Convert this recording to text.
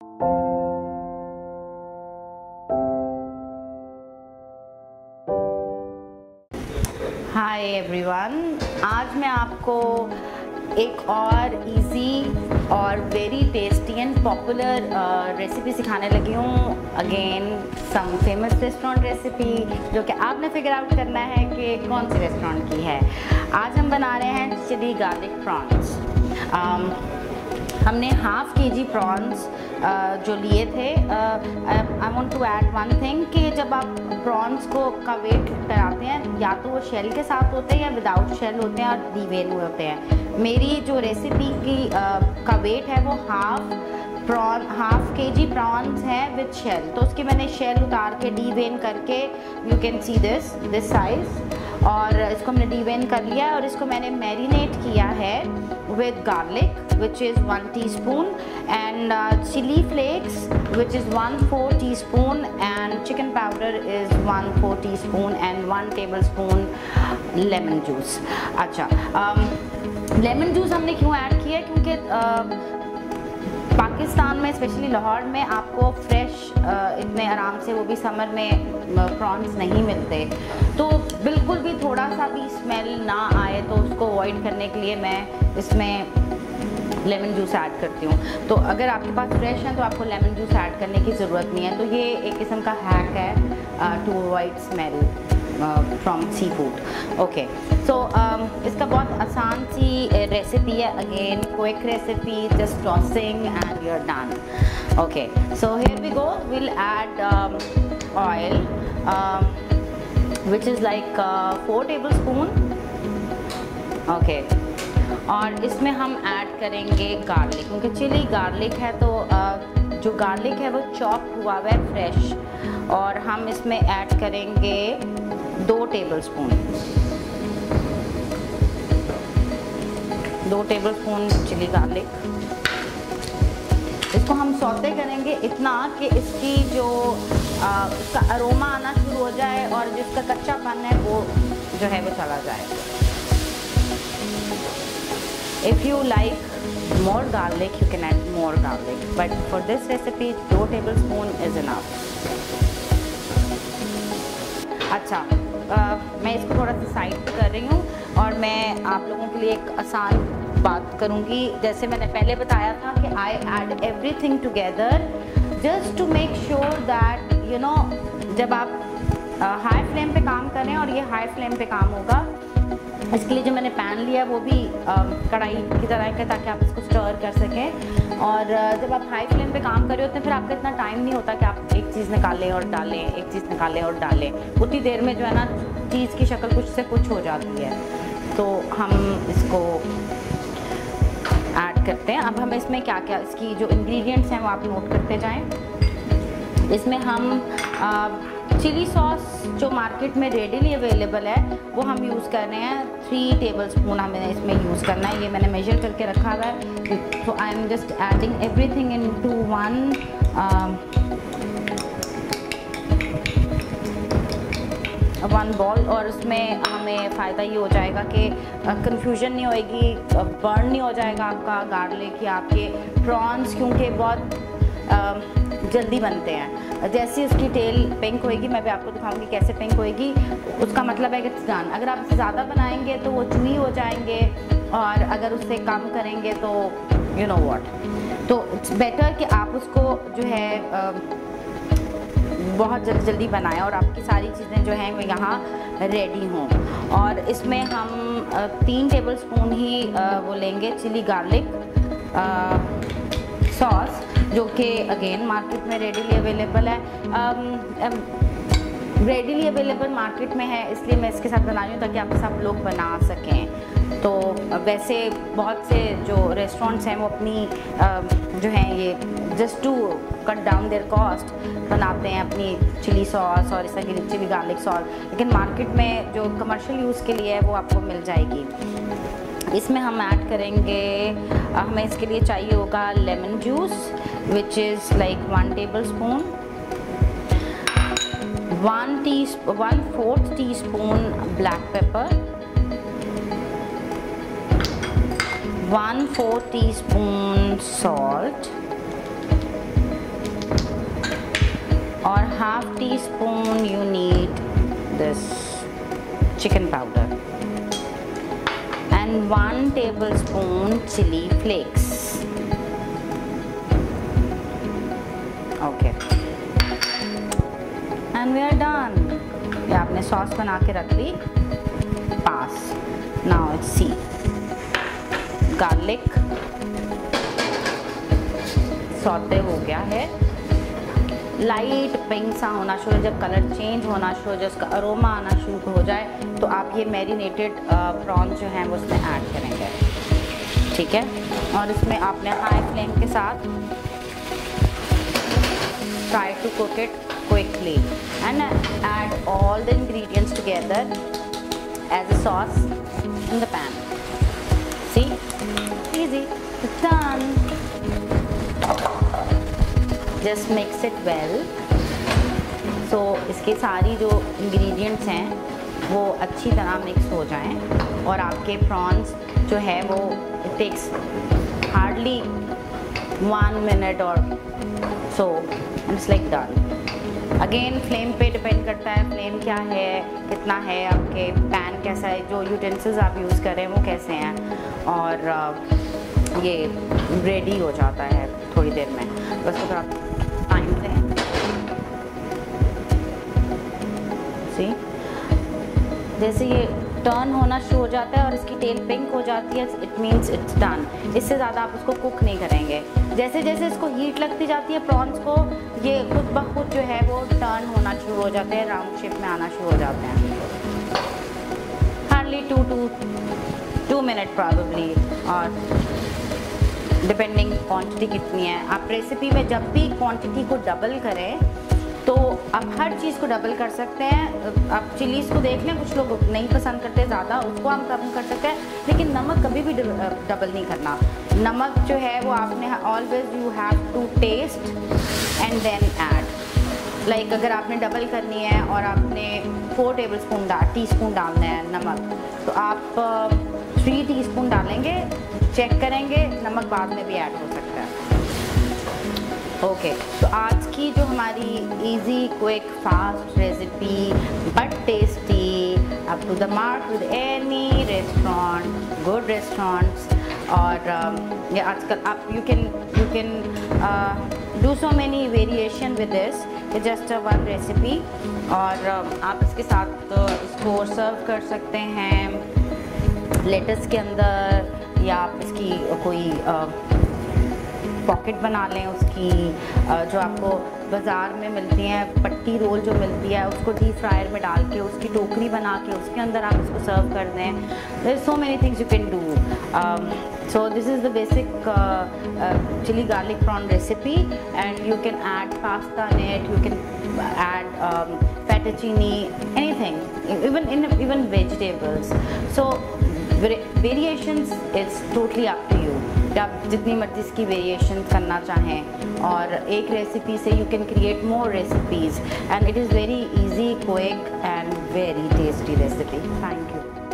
Hi everyone, आज मैं आपको एक और इजी और very tasty and popular recipe सिखाने लगी हूँ। Again some famous restaurant recipe जो कि आपने फिगर आउट करना है कि कौन सी रेस्टोरेंट की है। आज हम बना रहे हैं चिली गार्लिक प्रॉन्स। हमने हाफ केजी प्रॉन्स जो लिए थे। I want to add one thing कि जब आप प्रॉन्स को का वेट कराते हैं या तो वो शेल के साथ होते हैं या विदाउट शेल होते हैं और डीवेन हुए होते हैं। मेरी जो रेसिपी की का वेट है वो हाफ केजी प्रॉन्स है विद शेल, तो उसकी मैंने शेल उतार के डीवेन करके you can see this size, और इसको हमने डीवेन कर लिया और इसको मैंने मैरिनेट किया है with garlic which is 1 teaspoon and chili flakes which is 1/4 teaspoon and chicken powder is 1/4 teaspoon and 1 tablespoon lemon juice। अच्छा, लेमन जूस हमने क्यों ऐड किया? क्योंकि पाकिस्तान में स्पेशली लाहौर में आपको फ्रेश इतने आराम से, वो भी समर में, प्रॉन्स नहीं मिलते, तो बिल्कुल भी थोड़ा सा भी स्मेल ना आए तो उसको अवॉइड करने के लिए मैं इसमें लेमन जूस ऐड करती हूँ। तो अगर आपके पास फ्रेश है तो आपको लेमन जूस ऐड करने की ज़रूरत नहीं है। तो ये एक किस्म का हैक है to avoid smell from seafood. Okay, so इसका बहुत आसान सी रेसिपी है। Again quick recipe, just tossing and you are done. Okay, so here we go, will add oil which is like 4 tablespoon। Okay, और इसमें हम add करेंगे garlic, क्योंकि चिली गार्लिक है तो जो गार्लिक है वो चॉप हुआ हुआ है फ्रेश, और हम इसमें ऐड करेंगे 2 tablespoon चिली गार्लिक। इसको हम सौते करेंगे इतना कि इसकी जो उसका अरोमा आना शुरू हो जाए और जिसका कच्चापन है वो जो है वो चला जाए। If you like more garlic, you can add more garlic, but for this recipe 2 tablespoon is enough। अच्छा, मैं इसको थोड़ा सा साइड पे कर रही हूँ और मैं आप लोगों के लिए एक आसान बात करूँगी। जैसे मैंने पहले बताया था कि I add everything together just to make sure that you know, जब आप हाई फ्लेम पे काम करें, और ये हाई फ्लेम पे काम होगा, इसके लिए जो मैंने पैन लिया वो भी कढ़ाई की तरह है ताकि आप इसको स्टर कर सकें। और जब आप हाई फ्लेम पे काम कर रहे होते हैं फिर आपका इतना टाइम नहीं होता कि आप एक चीज़ निकालें और डालें, एक चीज़ निकालें और डालें। उतनी देर में जो है ना चीज़ की शक्ल कुछ से कुछ हो जाती है। तो हम इसको ऐड करते हैं। अब हमें इसमें क्या क्या, इसकी जो इंग्रेडिएंट्स हैं वो आप नोट करते जाएं। इसमें हम चिली सॉस जो मार्केट में रेडीली अवेलेबल है वो हम यूज़ कर रहे हैं। 3 tablespoon हमें इसमें यूज़ करना है। ये मैंने मेजर करके रखा हुआ है। तो I am just adding everything into one ball, और उसमें हमें फ़ायदा ये हो जाएगा कि कंफ्यूजन नहीं होएगी, बर्न नहीं हो जाएगा आपका गार्लिक या आपके प्रॉन्स, क्योंकि बहुत जल्दी बनते हैं। जैसे उसकी टेल पिंक होएगी, मैं भी आपको दिखाऊंगी कैसे पिंक होएगी, उसका मतलब है कि इट्स डन। अगर आप इससे ज़्यादा बनाएंगे तो वो चुई हो जाएंगे, और अगर उससे कम करेंगे तो यू नो व्हाट। तो इट्स बेटर कि आप उसको जो है बहुत जल्दी बनाएं और आपकी सारी चीज़ें जो हैं वो यहाँ रेडी हों। और इसमें हम 3 tablespoon ही वो लेंगे चिली गार्लिक सॉस, जो कि अगेन मार्केट में रेडीली अवेलेबल है। रेडीली अवेलेबल मार्केट में है, इसलिए मैं इसके साथ बना रही हूँ ताकि आप सब लोग बना सकें। तो वैसे बहुत से जो रेस्टोरेंट्स हैं वो अपनी जो हैं ये just to cut down their cost बनाते हैं अपनी चिली सॉस और इस तरह की चिली गार्लिक सॉस, लेकिन मार्केट में जो कमर्शियल यूज़ के लिए है वो आपको मिल जाएगी। इसमें हम ऐड करेंगे, हमें इसके लिए चाहिए होगा lemon juice which is like 1 tablespoon, 1/4 teaspoon black pepper, 1/4 teaspoon salt, 1/2 teaspoon you need this chicken powder and 1 tablespoon chili flakes. Okay, and we are done. ये आपने सॉस बना के रख ली पास. Now let's see. Garlic saute हो गया है, लाइट पिंक सा होना शुरू, जब कलर चेंज होना शुरू, जब उसका अरोमा आना शुरू हो जाए तो आप ये मैरिनेटेड प्रॉन्स जो हैं वो उसमें ऐड करेंगे. ठीक है, और इसमें आपने हाई फ्लेम के साथ try to cook it quickly and add all the ingredients together as a sauce in the pan. See, easy, it's done. Just mix it well. So इसके सारी जो इंग्रेडिएंट्स हैं वो अच्छी तरह मिक्स हो जाएं और आपके प्रॉन्स जो है वो it takes hardly 1 minute or so and it's like done. Again flame पे डिपेंड करता है, फ्लेम क्या है, कितना है, आपके पैन कैसा है, जो यूटेंसिल्स आप यूज़ कर रहे हैं वो कैसे हैं, और ये रेडी हो जाता है थोड़ी देर में. बस थोड़ा टाइम दें. सी, जैसे ये टर्न होना शुरू हो जाता है और इसकी टेल पिंक हो जाती है, इट मीन्स इट्स डन. इससे ज़्यादा आप उसको कुक नहीं करेंगे. जैसे जैसे इसको हीट लगती जाती है प्रॉन्स को, ये खुद ब खुद जो है वो टर्न होना शुरू हो जाते हैं, राउंड शेप में आना शुरू हो जाते हैं. हार्डली 2 मिनट प्रॉबेबली, और डिपेंडिंग क्वांटिटी कितनी है. आप रेसिपी में जब भी क्वांटिटी को डबल करें तो आप हर चीज़ को डबल कर सकते हैं. आप चिलीज़ को देख लें, कुछ लोग नहीं पसंद करते ज़्यादा, उसको हम कम कर सकते हैं, लेकिन नमक कभी भी डबल नहीं करना. नमक जो है वो आपने always you have to taste and then add. Like अगर आपने डबल करनी है और आपने 4 टीस्पून डालना है नमक, तो आप 3 टीस्पून डालेंगे, चेक करेंगे, नमक बाद में भी ऐड हो सकता है. ओके, तो आज की जो हमारी easy quick fast recipe but tasty, up to the mark with any restaurant, good restaurants, और ये आजकल आप you can do so many variation with this. Just one recipe, और आप इसके साथ इसको सर्व कर सकते हैं लेटस के अंदर, या आप इसकी कोई पॉकेट बना लें. उसकी जो आपको बाज़ार में मिलती हैं पट्टी रोल जो मिलती है, उसको डीप फ्रायर में डाल के उसकी टोकरी बना के उसके अंदर आप इसको सर्व कर दें. There so many things you can do. So this is the basic chili garlic prawn recipe, and you can add pasta in it, you can add fettuccine, anything, even vegetables. So variations it's totally up to you. आप जितनी मर्जी इसकी variation करना चाहें, और एक recipe से you can create more recipes, and it is very easy, quick and very tasty recipe. Thank you.